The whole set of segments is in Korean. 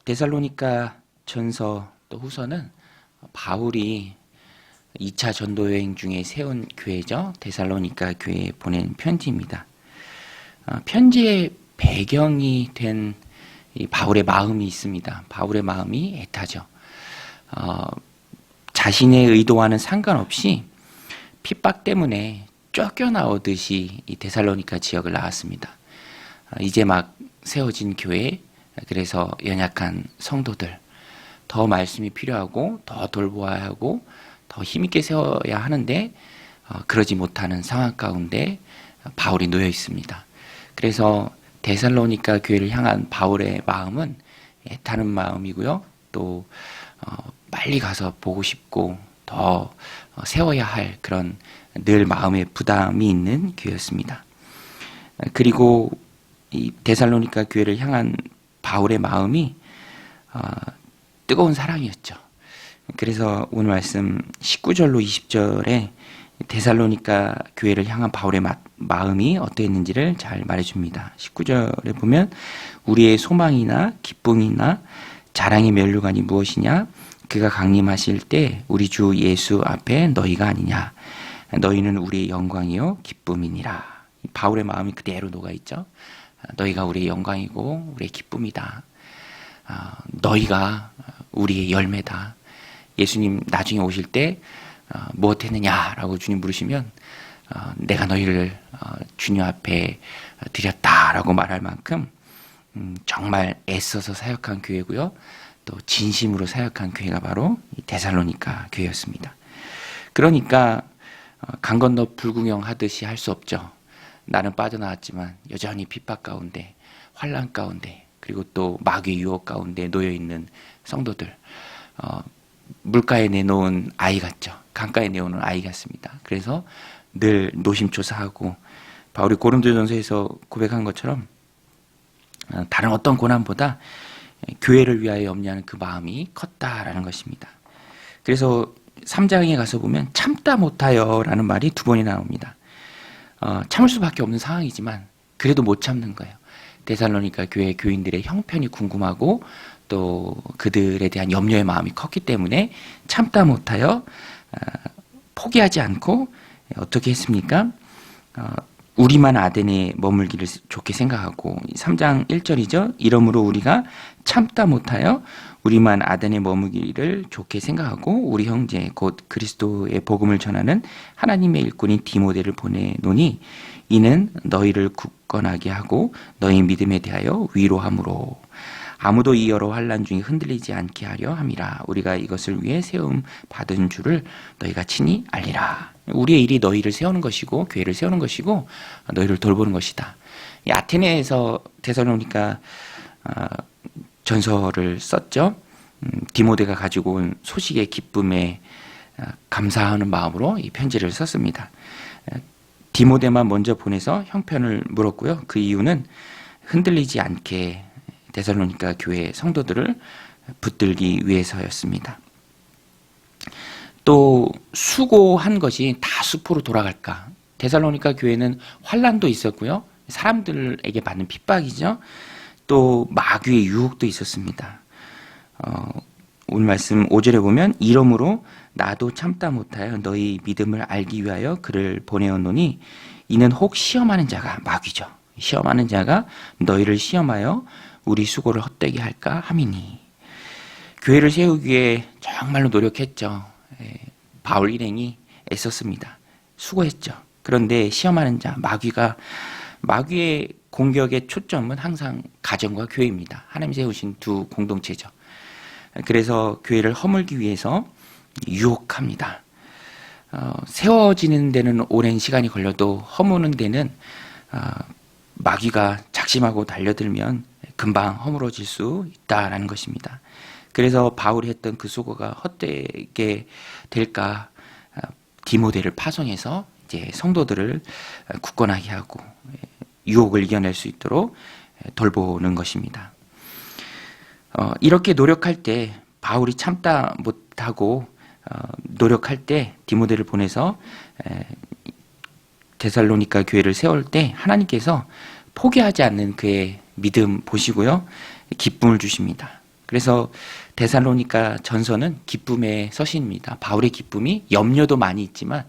데살로니가 전서 또 후서는 바울이 2차 전도 여행 중에 세운 교회죠. 데살로니가 교회에 보낸 편지입니다. 편지의 배경이 된 이 바울의 마음이 있습니다. 바울의 마음이 애타죠. 자신의 의도와는 상관없이 핍박 때문에 쫓겨나오듯이 이 데살로니가 지역을 나왔습니다. 이제 막 세워진 교회, 그래서 연약한 성도들, 더 말씀이 필요하고 더 돌보아야 하고 더 힘있게 세워야 하는데 그러지 못하는 상황 가운데 바울이 놓여 있습니다. 그래서 데살로니가 교회를 향한 바울의 마음은 애타는 마음이고요. 또 빨리 가서 보고 싶고 더 세워야 할 그런 늘 마음의 부담이 있는 교회였습니다. 그리고 이 데살로니가 교회를 향한 바울의 마음이 뜨거운 사랑이었죠. 그래서 오늘 말씀 19절로 20절에 데살로니가 교회를 향한 바울의 마음이 어떠했는지를 잘 말해줍니다. 19절에 보면 우리의 소망이나 기쁨이나 자랑의 면류관이 무엇이냐? 그가 강림하실 때 우리 주 예수 앞에 너희가 아니냐? 너희는 우리의 영광이요 기쁨이니라. 바울의 마음이 그대로 녹아있죠. 너희가 우리의 영광이고 우리의 기쁨이다. 너희가 우리의 열매다. 예수님 나중에 오실 때 무엇 했느냐라고 주님 물으시면 내가 너희를 주님 앞에 드렸다라고 말할 만큼 정말 애써서 사역한 교회고요. 또 진심으로 사역한 교회가 바로 데살로니가 교회였습니다. 그러니까 강 건너 불구경 하듯이 할 수 없죠. 나는 빠져나왔지만 여전히 핍박 가운데, 환난 가운데, 그리고 또 마귀의 유혹 가운데 놓여있는 성도들, 물가에 내놓은 아이 같죠. 강가에 내놓은 아이 같습니다. 그래서 늘 노심초사하고 바울이 고린도전서에서 고백한 것처럼 다른 어떤 고난보다 교회를 위하여 염려하는 그 마음이 컸다라는 것입니다. 그래서 3장에 가서 보면 참다 못하여 라는 말이 2번이 나옵니다. 참을 수밖에 없는 상황이지만 그래도 못 참는 거예요. 데살로니가 교회 교인들의 형편이 궁금하고 또 그들에 대한 염려의 마음이 컸기 때문에 참다 못하여 포기하지 않고 어떻게 했습니까? 우리만 아덴에 머물기를 좋게 생각하고 3장 1절이죠. 이러므로 우리가 참다 못하여 우리만 아덴에 머물기를 좋게 생각하고 우리 형제 곧 그리스도의 복음을 전하는 하나님의 일꾼인 디모데를 보내노니 이는 너희를 굳건하게 하고 너희 믿음에 대하여 위로함으로 아무도 이 여러 환난 중에 흔들리지 않게 하려 함이라. 우리가 이것을 위해 세움 받은 줄을 너희가 친히 알리라. 우리의 일이 너희를 세우는 것이고 교회를 세우는 것이고 너희를 돌보는 것이다. 아테네에서 데살로니가 전서를 썼죠. 디모데가 가지고 온 소식의 기쁨에 감사하는 마음으로 이 편지를 썼습니다. 디모데만 먼저 보내서 형편을 물었고요. 그 이유는 흔들리지 않게 데살로니가 교회 성도들을 붙들기 위해서였습니다. 또 수고한 것이 다 수포로 돌아갈까? 데살로니가 교회는 환난도 있었고요. 사람들에게 받는 핍박이죠. 또 마귀의 유혹도 있었습니다. 오늘 말씀 5절에 보면 이러므로 나도 참다 못하여 너희 믿음을 알기 위하여 그를 보내었노니 이는 혹 시험하는 자가 마귀죠. 시험하는 자가 너희를 시험하여 우리 수고를 헛되게 할까 함이니. 교회를 세우기 위해 정말로 노력했죠. 바울 일행이 애썼습니다. 수고했죠. 그런데 시험하는 자 마귀의 공격의 초점은 항상 가정과 교회입니다. 하나님 세우신 두 공동체죠. 그래서 교회를 허물기 위해서 유혹합니다. 세워지는 데는 오랜 시간이 걸려도 허무는 데는 마귀가 작심하고 달려들면 금방 허물어질 수 있다라는 것입니다. 그래서 바울이 했던 그 수고가 헛되게 될까 디모데를 파송해서 이제 성도들을 굳건하게 하고 유혹을 이겨낼 수 있도록 돌보는 것입니다. 이렇게 노력할 때 바울이 참다 못하고 노력할 때 디모데를 보내서 데살로니가 교회를 세울 때 하나님께서 포기하지 않는 그의 믿음 보시고요. 기쁨을 주십니다. 그래서 데살로니가 전서는 기쁨의 서신입니다. 바울의 기쁨이 염려도 많이 있지만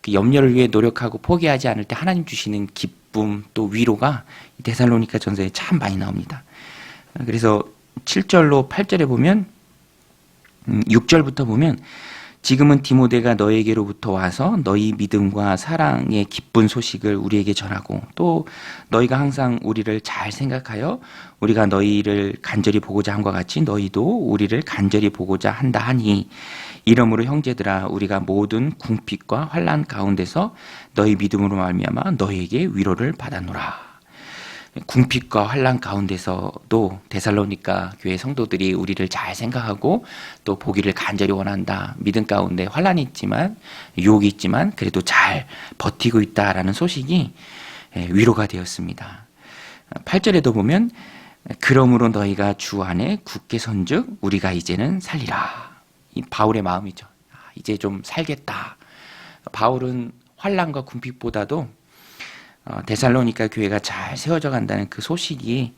그 염려를 위해 노력하고 포기하지 않을 때 하나님 주시는 기쁨 또 위로가 데살로니가 전서에 참 많이 나옵니다. 그래서 7절로 8절에 보면 6절부터 보면 지금은 디모데가 너에게로부터 와서 너희 믿음과 사랑의 기쁜 소식을 우리에게 전하고 또 너희가 항상 우리를 잘 생각하여 우리가 너희를 간절히 보고자 함과 같이 너희도 우리를 간절히 보고자 한다 하니 이러므로 형제들아 우리가 모든 궁핍과 환난 가운데서 너희 믿음으로 말미암아 너희에게 위로를 받아노라. 궁핍과 환난 가운데서도 데살로니가 교회 성도들이 우리를 잘 생각하고 또 보기를 간절히 원한다. 믿음 가운데 환난이 있지만 유혹이 있지만 그래도 잘 버티고 있다라는 소식이 위로가 되었습니다. 8절에도 보면 그러므로 너희가 주 안에 굳게 선즉 우리가 이제는 살리라. 이 바울의 마음이죠. 이제 좀 살겠다. 바울은 환난과 궁핍보다도 데살로니가 교회가 잘 세워져 간다는 그 소식이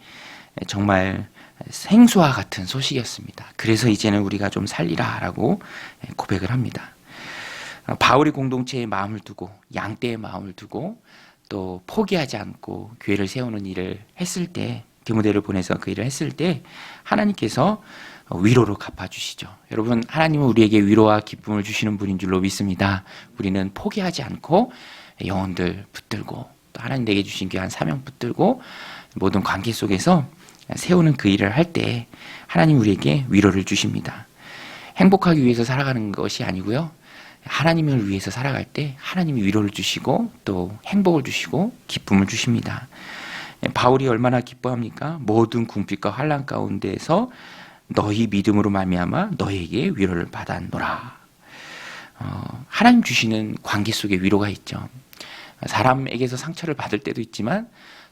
정말 생수와 같은 소식이었습니다. 그래서 이제는 우리가 좀 살리라라고 고백을 합니다. 바울이 공동체의 마음을 두고 양떼의 마음을 두고 또 포기하지 않고 교회를 세우는 일을 했을 때 디모데를 보내서 그 일을 했을 때 하나님께서 위로로 갚아주시죠. 여러분 하나님은 우리에게 위로와 기쁨을 주시는 분인 줄로 믿습니다. 우리는 포기하지 않고 영혼들 붙들고 또 하나님 내게 주신 귀한 사명 붙들고 모든 관계 속에서 세우는 그 일을 할 때 하나님 우리에게 위로를 주십니다. 행복하기 위해서 살아가는 것이 아니고요. 하나님을 위해서 살아갈 때 하나님이 위로를 주시고 또 행복을 주시고 기쁨을 주십니다. 바울이 얼마나 기뻐합니까? 모든 궁핍과 환난 가운데에서 너희 믿음으로 말미암아 너희에게 위로를 받아노라. 하나님 주시는 관계 속에 위로가 있죠. 사람에게서 상처를 받을 때도 있지만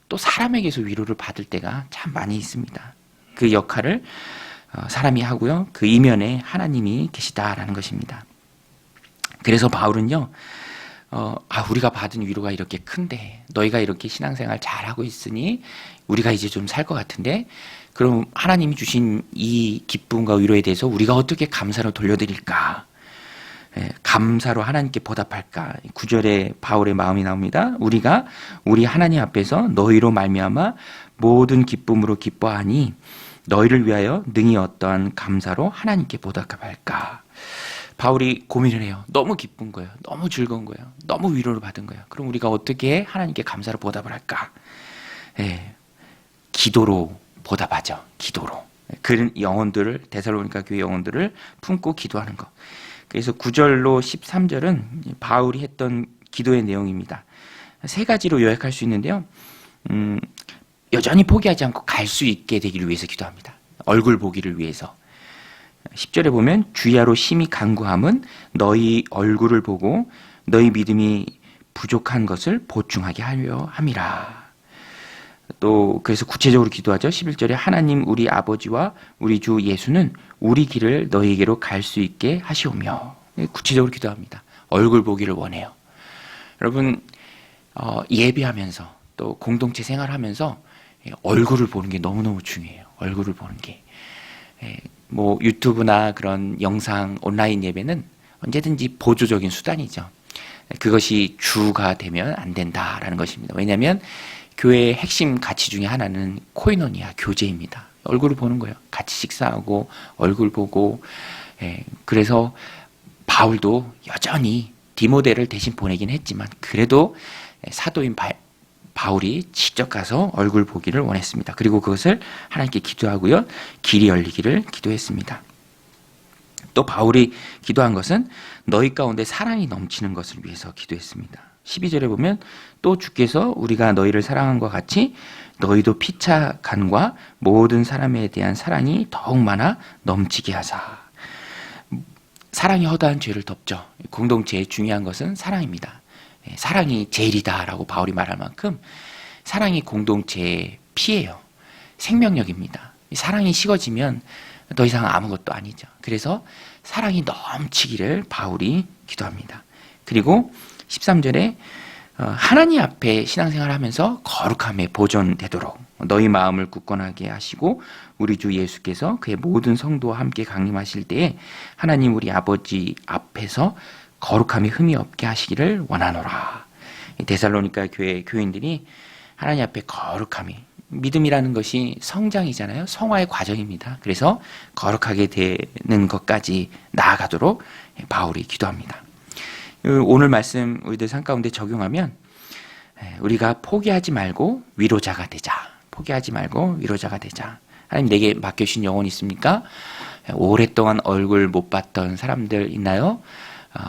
또 사람에게서 위로를 받을 때가 참 많이 있습니다. 그 역할을 사람이 하고요. 그 이면에 하나님이 계시다라는 것입니다. 그래서 바울은요. 우리가 받은 위로가 이렇게 큰데 너희가 이렇게 신앙생활 잘하고 있으니 우리가 이제 좀 살 것 같은데 그럼 하나님이 주신 이 기쁨과 위로에 대해서 우리가 어떻게 감사로 돌려드릴까? 감사로 하나님께 보답할까? 9절에 바울의 마음이 나옵니다. 우리가 우리 하나님 앞에서 너희로 말미암아 모든 기쁨으로 기뻐하니 너희를 위하여 능히 어떠한 감사로 하나님께 보답할까? 바울이 고민을 해요. 너무 기쁜 거예요. 너무 즐거운 거예요. 너무 위로를 받은 거예요. 그럼 우리가 어떻게 하나님께 감사로 보답을 할까? 기도로 보답하죠. 기도로. 그런 영혼들을 데살로니가 교회 영혼들을 품고 기도하는 것. 그래서 9절로 13절은 바울이 했던 기도의 내용입니다. 세 가지로 요약할 수 있는데요. 여전히 포기하지 않고 갈 수 있게 되기를 위해서 기도합니다. 얼굴 보기를 위해서. 10절에 보면 주야로 심히 간구함은 너희 얼굴을 보고 너희 믿음이 부족한 것을 보충하게 하려 함이라. 또 그래서 구체적으로 기도하죠. 11절에 하나님 우리 아버지와 우리 주 예수는 우리 길을 너희에게로 갈 수 있게 하시오며. 구체적으로 기도합니다. 얼굴 보기를 원해요. 여러분 예배하면서 또 공동체 생활하면서 얼굴을 보는 게 너무너무 중요해요. 얼굴을 보는 게. 뭐 유튜브나 그런 영상 온라인 예배는 언제든지 보조적인 수단이죠. 그것이 주가 되면 안 된다라는 것입니다. 왜냐하면 교회의 핵심 가치 중에 하나는 코이노니아, 교제입니다. 얼굴을 보는 거예요. 같이 식사하고 얼굴 보고. 그래서 바울도 여전히 디모데를 대신 보내긴 했지만 그래도 사도인 바울이 직접 가서 얼굴 보기를 원했습니다. 그리고 그것을 하나님께 기도하고요. 길이 열리기를 기도했습니다. 또 바울이 기도한 것은 너희 가운데 사랑이 넘치는 것을 위해서 기도했습니다. 12절에 보면 또 주께서 우리가 너희를 사랑한 것 같이 너희도 피차 간과 모든 사람에 대한 사랑이 더욱 많아 넘치게 하사. 사랑이 허다한 죄를 덮죠. 공동체에 중요한 것은 사랑입니다. 사랑이 제일이다라고 바울이 말할 만큼 사랑이 공동체의 피예요. 생명력입니다. 사랑이 식어지면 더 이상 아무것도 아니죠. 그래서 사랑이 넘치기를 바울이 기도합니다. 그리고 13절에 하나님 앞에 신앙생활을 하면서 거룩함에 보존되도록 너희 마음을 굳건하게 하시고 우리 주 예수께서 그의 모든 성도와 함께 강림하실 때에 하나님 우리 아버지 앞에서 거룩함이 흠이 없게 하시기를 원하노라. 데살로니가 교회 교인들이 하나님 앞에 거룩함이, 믿음이라는 것이 성장이잖아요. 성화의 과정입니다. 그래서 거룩하게 되는 것까지 나아가도록 바울이 기도합니다. 오늘 말씀 우리들 삶 가운데 적용하면 우리가 포기하지 말고 위로자가 되자. 포기하지 말고 위로자가 되자. 하나님 내게 맡겨주신 영혼이 있습니까? 오랫동안 얼굴 못 봤던 사람들 있나요?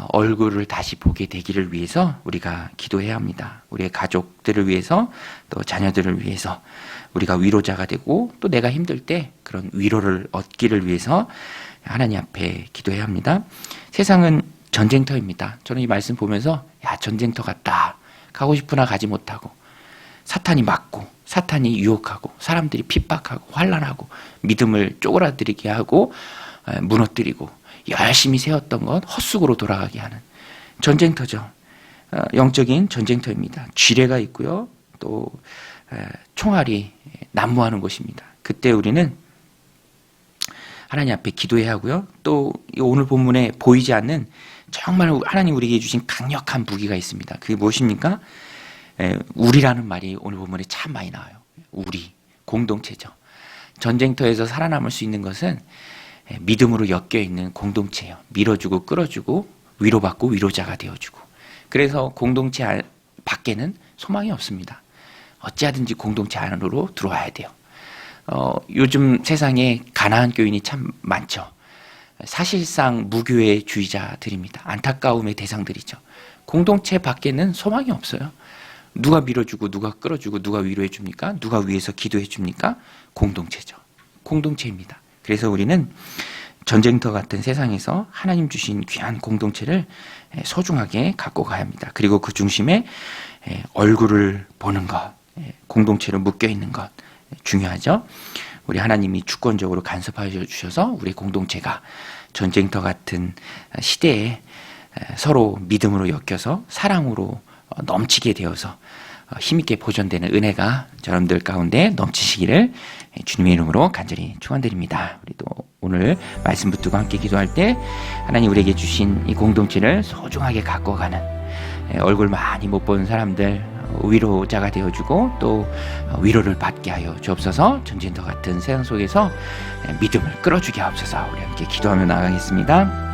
얼굴을 다시 보게 되기를 위해서 우리가 기도해야 합니다. 우리의 가족들을 위해서, 또 자녀들을 위해서 우리가 위로자가 되고, 또 내가 힘들 때 그런 위로를 얻기를 위해서 하나님 앞에 기도해야 합니다. 세상은 전쟁터입니다. 저는 이 말씀 보면서 야, 전쟁터 같다. 가고 싶으나 가지 못하고, 사탄이 막고, 사탄이 유혹하고, 사람들이 핍박하고 환난하고, 믿음을 쪼그라들게 하고 무너뜨리고, 열심히 세웠던 것 헛수고로 돌아가게 하는 전쟁터죠. 영적인 전쟁터입니다. 쥐레가 있고요. 또 총알이 난무하는 곳입니다. 그때 우리는 하나님 앞에 기도해야 하고요. 또 오늘 본문에 보이지 않는 정말 하나님 우리에게 주신 강력한 무기가 있습니다. 그게 무엇입니까? 우리라는 말이 오늘 본문에 참 많이 나와요. 우리, 공동체죠. 전쟁터에서 살아남을 수 있는 것은 믿음으로 엮여있는 공동체예요. 밀어주고 끌어주고 위로받고 위로자가 되어주고. 그래서 공동체 밖에는 소망이 없습니다. 어찌하든지 공동체 안으로 들어와야 돼요. 요즘 세상에 가난한 교인이 참 많죠. 사실상 무교회주의자들입니다. 안타까움의 대상들이죠. 공동체 밖에는 소망이 없어요. 누가 밀어주고 누가 끌어주고 누가 위로해 줍니까? 누가 위에서 기도해 줍니까? 공동체죠. 공동체입니다. 그래서 우리는 전쟁터 같은 세상에서 하나님 주신 귀한 공동체를 소중하게 갖고 가야 합니다. 그리고 그 중심에 얼굴을 보는 것, 공동체로 묶여 있는 것 중요하죠. 우리 하나님이 주권적으로 간섭하여 주셔서 우리 공동체가 전쟁터 같은 시대에 서로 믿음으로 엮여서 사랑으로 넘치게 되어서 힘있게 보존되는 은혜가 여러분들 가운데 넘치시기를 주님의 이름으로 간절히 축원드립니다. 우리도 오늘 말씀 붙들고 함께 기도할 때 하나님 우리에게 주신 이 공동체를 소중하게 갖고 가는, 얼굴 많이 못 본 사람들 위로자가 되어주고 또 위로를 받게 하여 주옵소서. 전쟁터 같은 세상 속에서 믿음을 끌어주게 하옵소서. 우리 함께 기도하며 나가겠습니다.